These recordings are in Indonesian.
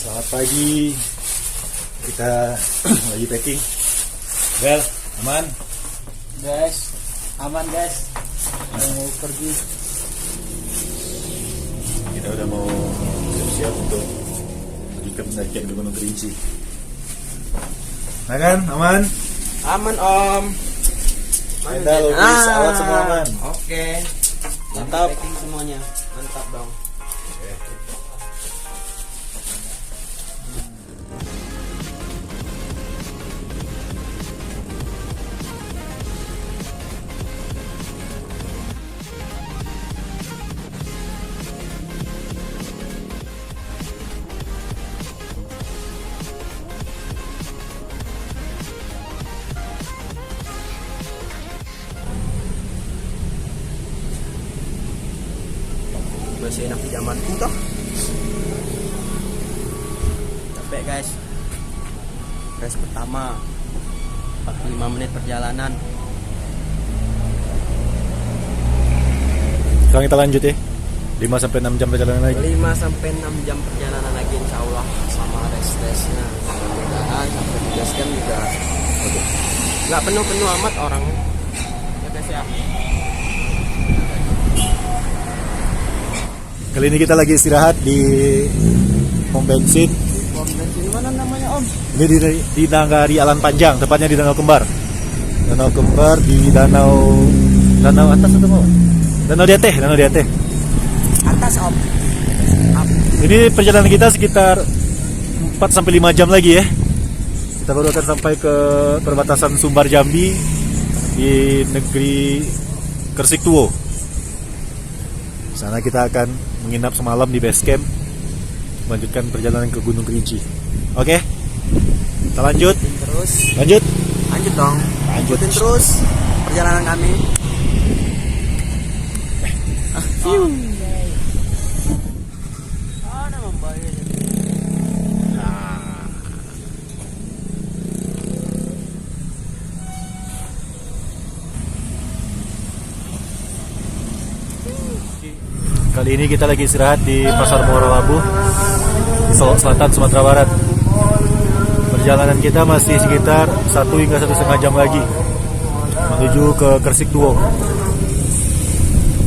Selamat pagi. Kita lagi packing. Well, aman? Guys, aman guys. Mau pergi. Kita udah mau siap-siap untuk melanjutkan pendakian ke Gunung Kerinci. Nah kan, aman? Aman om. Ada logis, alat semua aman. Oke. Mantap. Packing semuanya. Mantap dong. Masih enak di zamanku toh. Capek guys. Race pertama 45 menit perjalanan. Sekarang kita lanjut ya. 5-6 jam perjalanan lagi. 5-6 jam perjalanan lagi insya Allah. Sama race-nya. Mudah-mudahan sampai di base camp juga nggak penuh-penuh amat orang. Ya guys ya. Kali ini kita lagi istirahat di pom bensin. Pom bensin mana namanya om? Ini di Nagari Alan Panjang, tepatnya di Danau Kembar. Danau Kembar di danau atas atau bawah? Danau di Ateh. Atas om. Ini perjalanan kita sekitar 4-5 jam lagi ya. Kita baru akan sampai ke perbatasan Sumbar Jambi di negeri Kersik Tuo. Sana kita akan menginap semalam di base camp, melanjutkan perjalanan ke Gunung Kerinci. Oke, kita lanjut. Lanjut Dong. Lanjutin terus perjalanan kami. Kali ini kita lagi istirahat di Pasar Muara Labu di Solok Selatan, Sumatera Barat. Perjalanan kita masih sekitar 1 hingga 1,5 jam lagi menuju ke Kersik Tuo.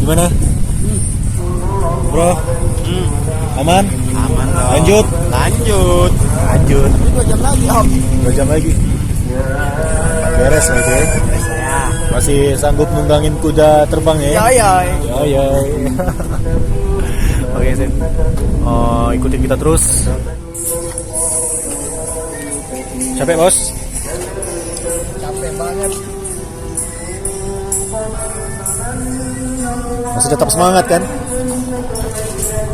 Gimana? Bro? Aman? Aman dong. Lanjut? Lanjut. 2 jam lagi om. 2 jam lagi. Beres aja ya. Ya. Masih sanggup nunggangin kuda terbang ya? Ya. Oke, Sen. Ikutin kita terus. Capek, Bos? Capek banget. Masih tetap semangat kan?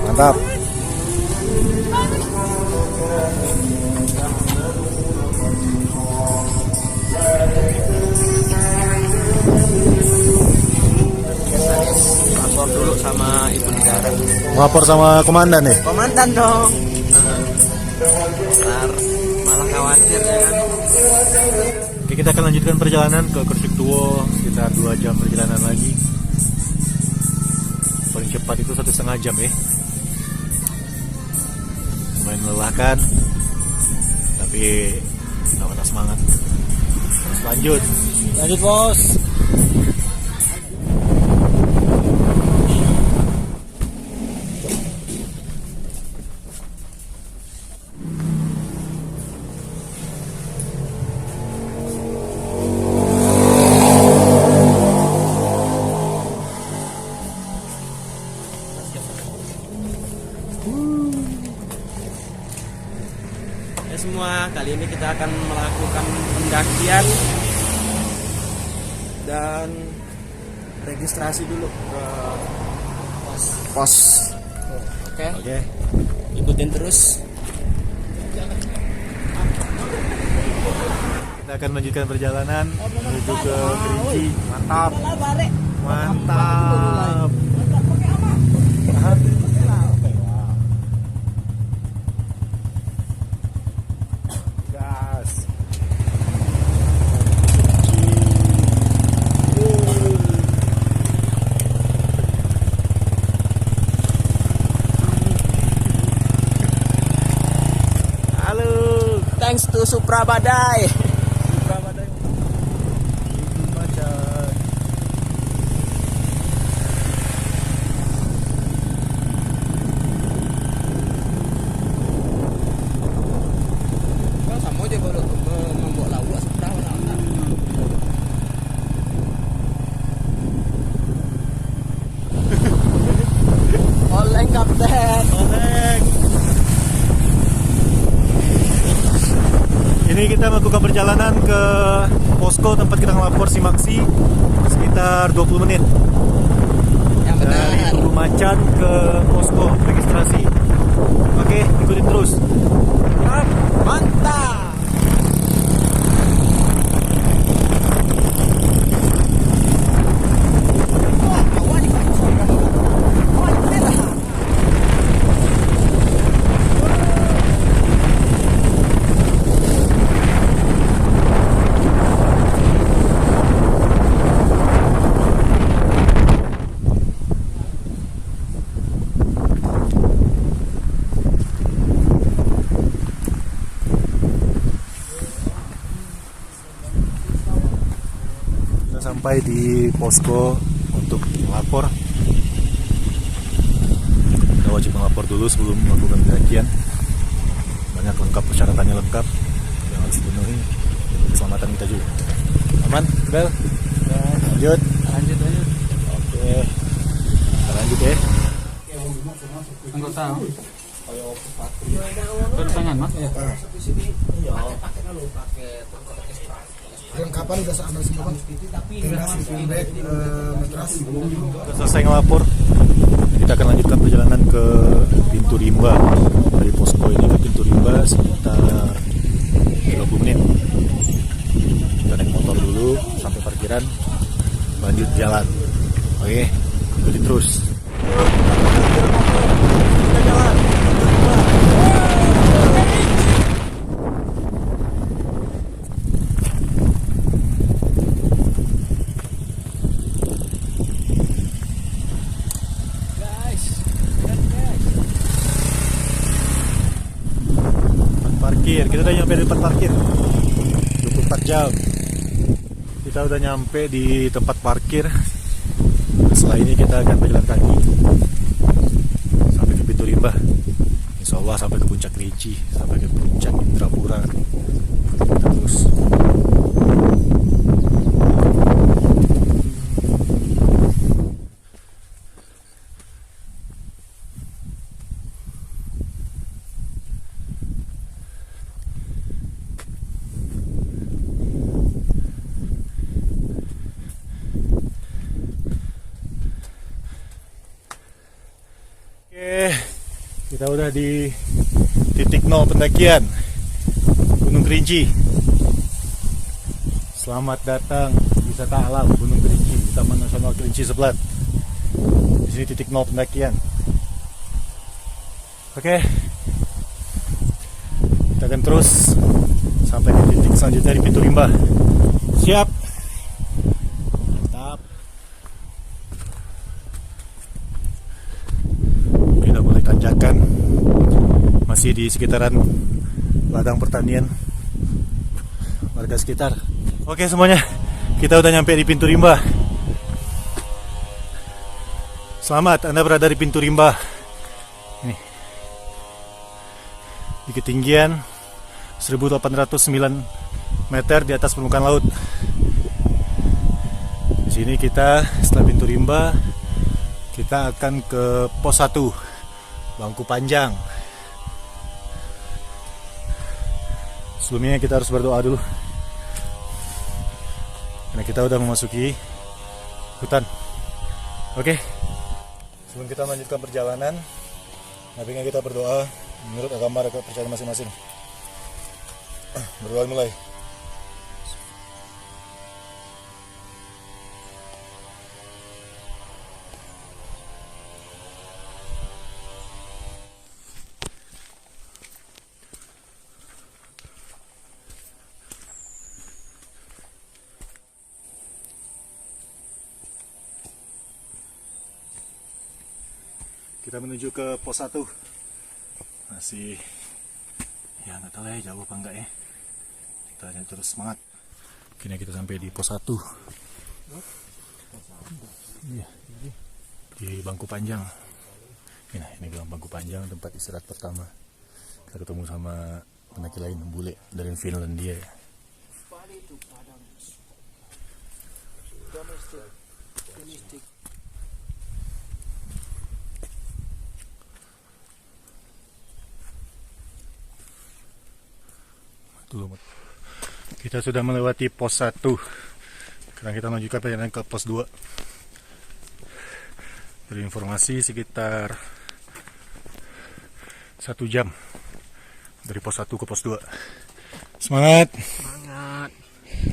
Mantap. Lapor dulu sama ibu negara. Melapor sama komandan nih. Komandan dong. Ntar malah khawatir ya kan. Oke, kita akan lanjutkan perjalanan ke Kersik Tuo sekitar 2 jam perjalanan lagi. Paling cepat itu 1,5 jam ya. Lumayan melelahkan, tapi nggak patah semangat. Terus lanjut bos. Ya semua, kali ini kita akan melakukan pendakian dan registrasi dulu ke pos. Oke. Ikutin terus. Kita akan melanjutkan perjalanan menuju ke Kerinci. Mantap. Gas. Supra badai. Supra badai. Itu macan. Kau sama aja baru membawa lauk Supra mana? Oleng kapten. Oleng. Ini kita melakukan perjalanan ke posko tempat kita ngelapor si Maksi sekitar 20 menit. Yang Dari benar. Tugu Macan ke posko registrasi. Oke, ikutin terus. Mantap. Wah, awan nih, Pak. Wah, merah. Kita sampai di posko untuk melapor. Kita wajib melapor dulu sebelum melakukan pendakian. Banyak lengkap, persyaratannya lengkap yang harus dipenuhi untuk keselamatan kita juga. Aman, Bel? Lanjut. Lanjut. Oke. Kita lanjut ya. Anggota bertangan mas Kelengkapan udah sama semua bang. Tenda, sleeping bag, matras. Kita selesai ngelapor. Kita akan lanjutkan perjalanan ke pintu rimba. Dari posko ini ke pintu rimba sekitar 30 menit. Kita naik motor dulu sampai parkiran, lanjut jalan. Oke, ikutin terus. Kita jalan. Parkir, kita udah nyampe di tempat parkir 24 jam. Kita udah nyampe di tempat parkir. Setelah ini kita akan berjalan kaki sampai ke pintu rimba. Insya Allah sampai ke puncak Kerinci, sampai ke puncak Indrapura. Kita terus. Oke, kita udah di titik nol pendakian Gunung Kerinci. Selamat datang wisata alam Gunung Kerinci, Taman Nasional Kerinci Seblat. Di sini titik nol pendakian. Oke, kita akan terus sampai ke titik selanjutnya di pintu rimba. Siap? Mantap. Udah mulai tanjakan, masih di sekitaran ladang pertanian warga sekitar. Oke semuanya, kita udah nyampe di pintu rimba. Selamat, Anda berada di pintu rimba. Nih, di ketinggian 1809 meter di atas permukaan laut. Di sini kita setelah pintu rimba, kita akan ke pos 1 Bangku Panjang. Sebelumnya kita harus berdoa dulu, karena kita udah memasuki hutan. Oke, sebelum kita melanjutkan perjalanan, baiknya kita berdoa menurut agama dan kepercayaan masing-masing. Berdoa mulai. Kita menuju ke pos 1. Masih ya nggak tahu ya jauh apa enggak ya. kita terus semangat. Kini kita sampai di pos 1. Iya, di bangku panjang. Ini bangku panjang, tempat istirahat pertama. Kita ketemu sama pendaki lain, bule dari Finlandia. Kita sudah melewati pos 1. Sekarang kita melanjutkan perjalanan ke pos 2. Dari informasi sekitar 1 jam dari pos 1 ke pos 2. Semangat. Semangat.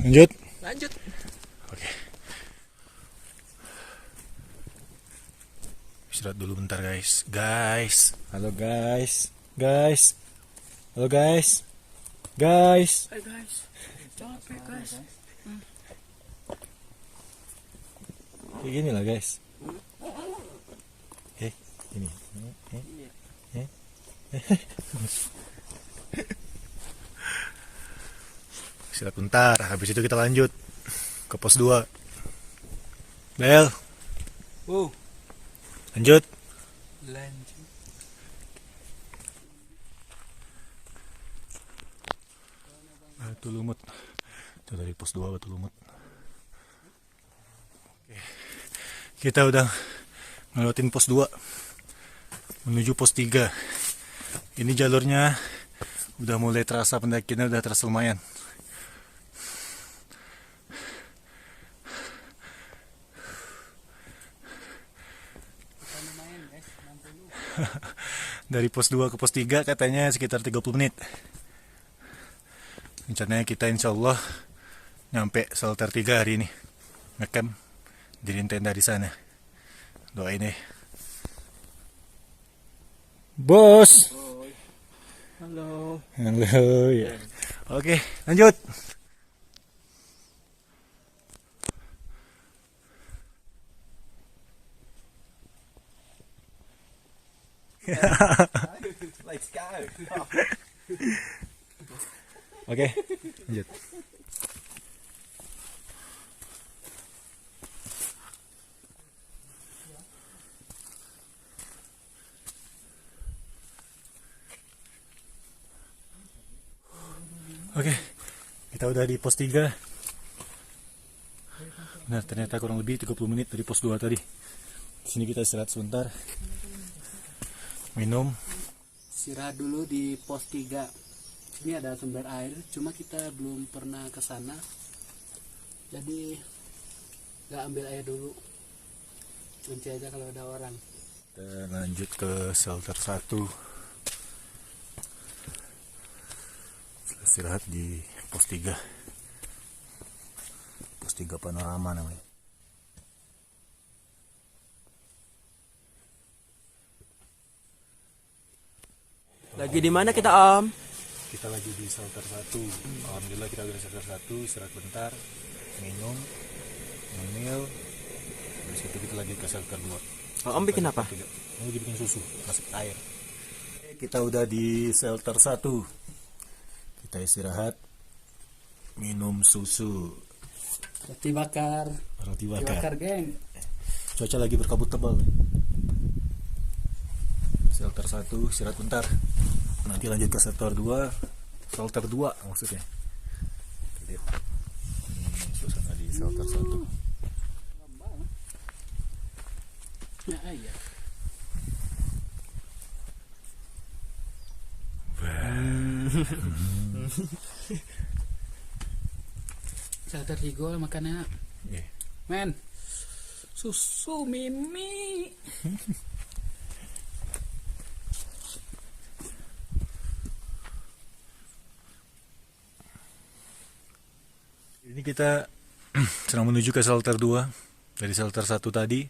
Lanjut. Lanjut. Oke. Istirahat dulu bentar guys. Halo guys. Halo guys. Hai guys. Capek guys. Kayak gini lah guys. Ini. Istirahat bentar. Habis itu kita lanjut ke pos 2. Bel. Lanjut. Batu Lumut. Itu dari pos 2 Batu Lumut. Oke. Kita udah ngelewatin pos 2 menuju pos 3. Ini jalurnya udah mulai terasa, pendakiannya udah terasa lumayan. Dari pos 2 ke pos 3 katanya sekitar 30 menit. Rencananya kita insya Allah nyampe shelter 3 hari ini. Ngecamp, diriin tenda di sana. Doain deh. Bos. Halo. Halo ya. Oke, lanjut. Let's go. Oke, lanjut. Oke, kita udah di pos 3. Nah, ternyata kurang lebih 30 menit dari pos 2 tadi. Di sini kita istirahat sebentar. Minum. Istirahat dulu di pos 3. Sini ada sumber air, cuma kita belum pernah ke sana. Jadi nggak ambil air dulu. Nanti aja kalau ada orang. Kita lanjut ke shelter 1. Istirahat di pos 3. Pos 3 Panorama namanya. Lagi di mana kita, Om? Kita lagi di shelter 1. Alhamdulillah kita udah di shelter 1. Istirahat bentar, minum, ngemil. Habis itu kita lagi ke shelter 2. Om bikin apa? Mau bikin susu, masuk air. Kita udah di shelter 1. Kita istirahat, minum susu. Roti bakar. Roti Roti bakar, geng. Cuaca lagi berkabut tebal. Shelter 1, istirahat bentar. Nanti lanjut ke shelter 2. Shelter 2 maksudnya. Ini suasana di shelter 1. Ya, iya. Shelter 3 makannya. Yeah. Men. Susu Mimi. Ini kita sedang menuju ke shelter 2. Dari shelter 1 tadi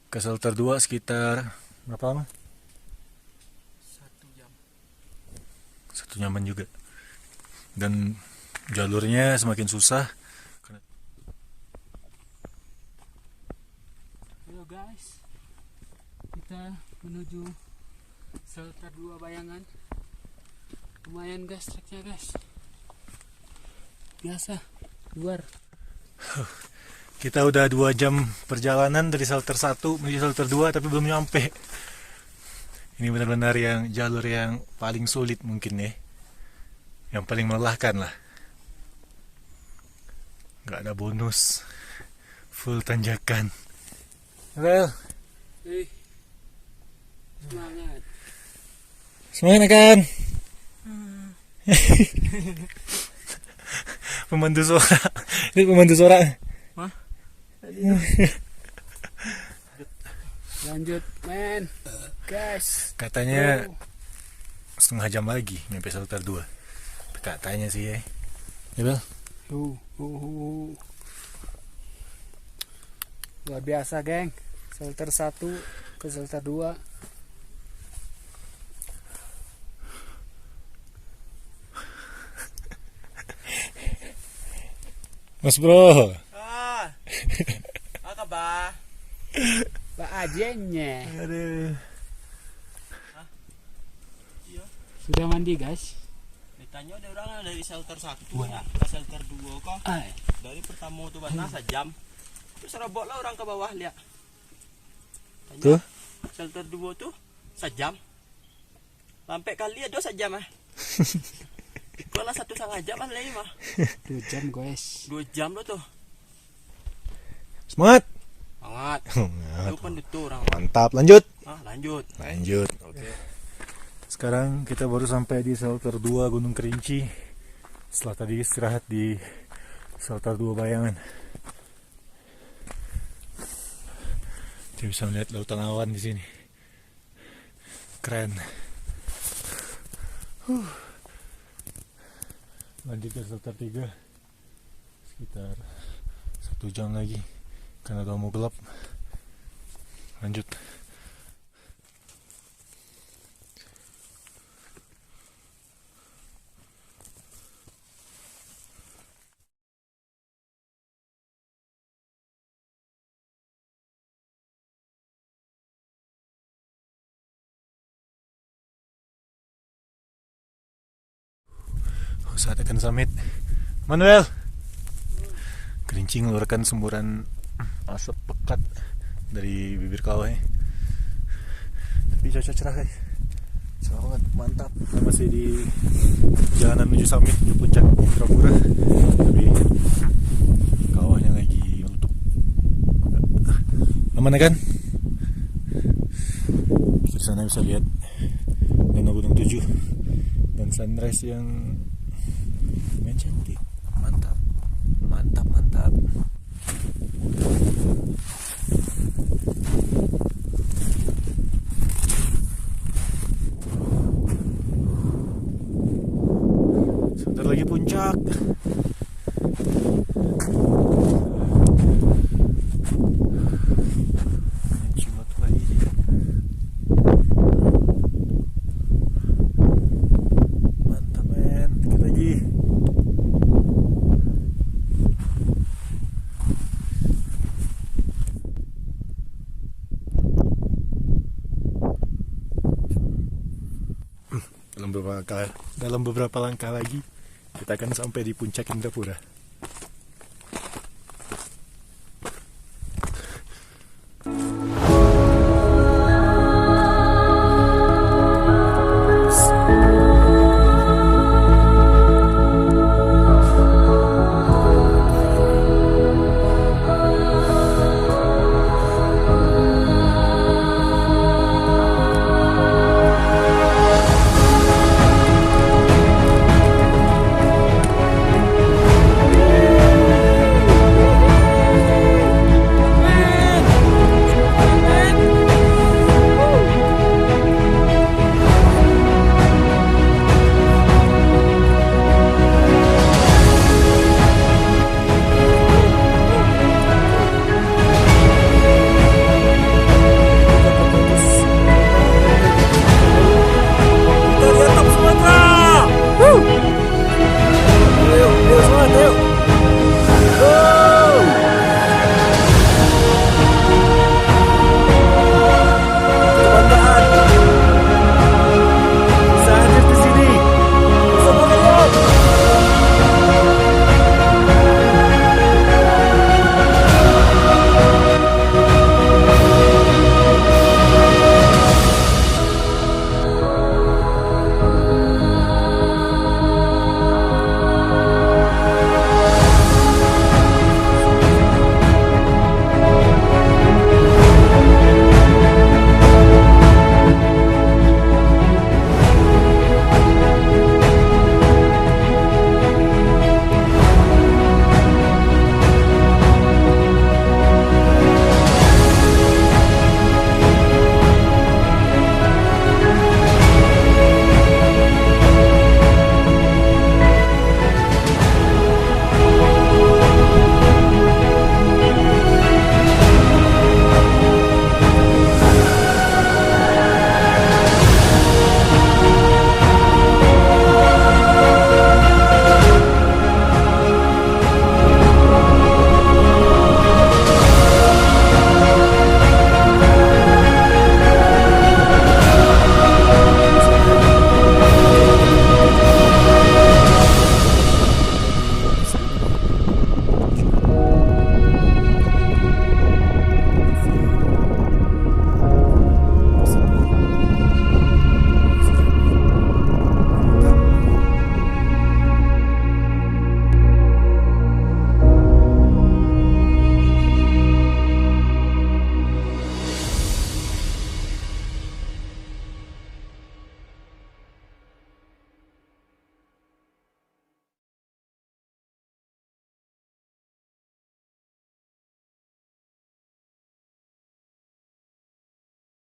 ke shelter 2 sekitar berapa lama? 1 jam. 1 jaman juga. Dan jalurnya semakin susah. Halo guys. Kita menuju shelter 2 Bayangan. Lumayan guys treknya guys. biasa luar. Kita udah 2 jam perjalanan dari shelter 1 menuju shelter 2 tapi belum nyampe. Ini benar-benar yang jalur yang paling sulit mungkin ya. Yang paling melelahkan lah. Gak ada bonus. Full tanjakan. Well, Semangat. semangat kan? Pemandu suara. Ini pemandu suara. Lanjut men. Guys. Katanya setengah jam lagi nyampe shelter 2. Katanya sih ya. Ya Bel? Luar biasa geng. Shelter 1 ke shelter 2. Mas Bro. Apa ba? Pak ajennya. Aduh. Sudah mandi guys? Ditanya ada orang dari shelter 1 ya, ke shelter 2 kok. Dari pertama tuh bahasa sejam. Terus robot lah orang ke bawah lihat. Tanya, Tuh. Shelter 2 tuh sejam. Sampai kali ada sejam ah. Kalau 1,5 jam kan lagi mah. 2 jam guys. 2 jam lo tuh. Semangat. Sangat. Lu kan itu orang. Mantap, lanjut. Lanjut. Lanjut. Oke. Sekarang kita baru sampai di shelter 2 Gunung Kerinci. Setelah tadi istirahat di shelter 2 Bayangan. Kita bisa melihat lautan awan di sini. Keren. Lanjut ke shelter 3. Sekitar 1 jam lagi. Karena udah mau gelap. Lanjut. Saat akan summit. Manuel. Kerinci mengeluarkan semburan asap pekat dari bibir kawah. Tapi cuaca cerah guys. Cerah banget, mantap. Kita masih di jalanan menuju summit, menuju puncak Indrapura. Tapi kawahnya lagi menutup. Aman kan? Di sana bisa lihat Danau Gunung 7 dan sunrise yang lumayan cantik. Mantap. Mantap, mantap. Sebentar lagi puncak. Cimat lagi. Mantap men, dikit lagi. Dalam beberapa langkah lagi kita akan sampai di puncak Indrapura.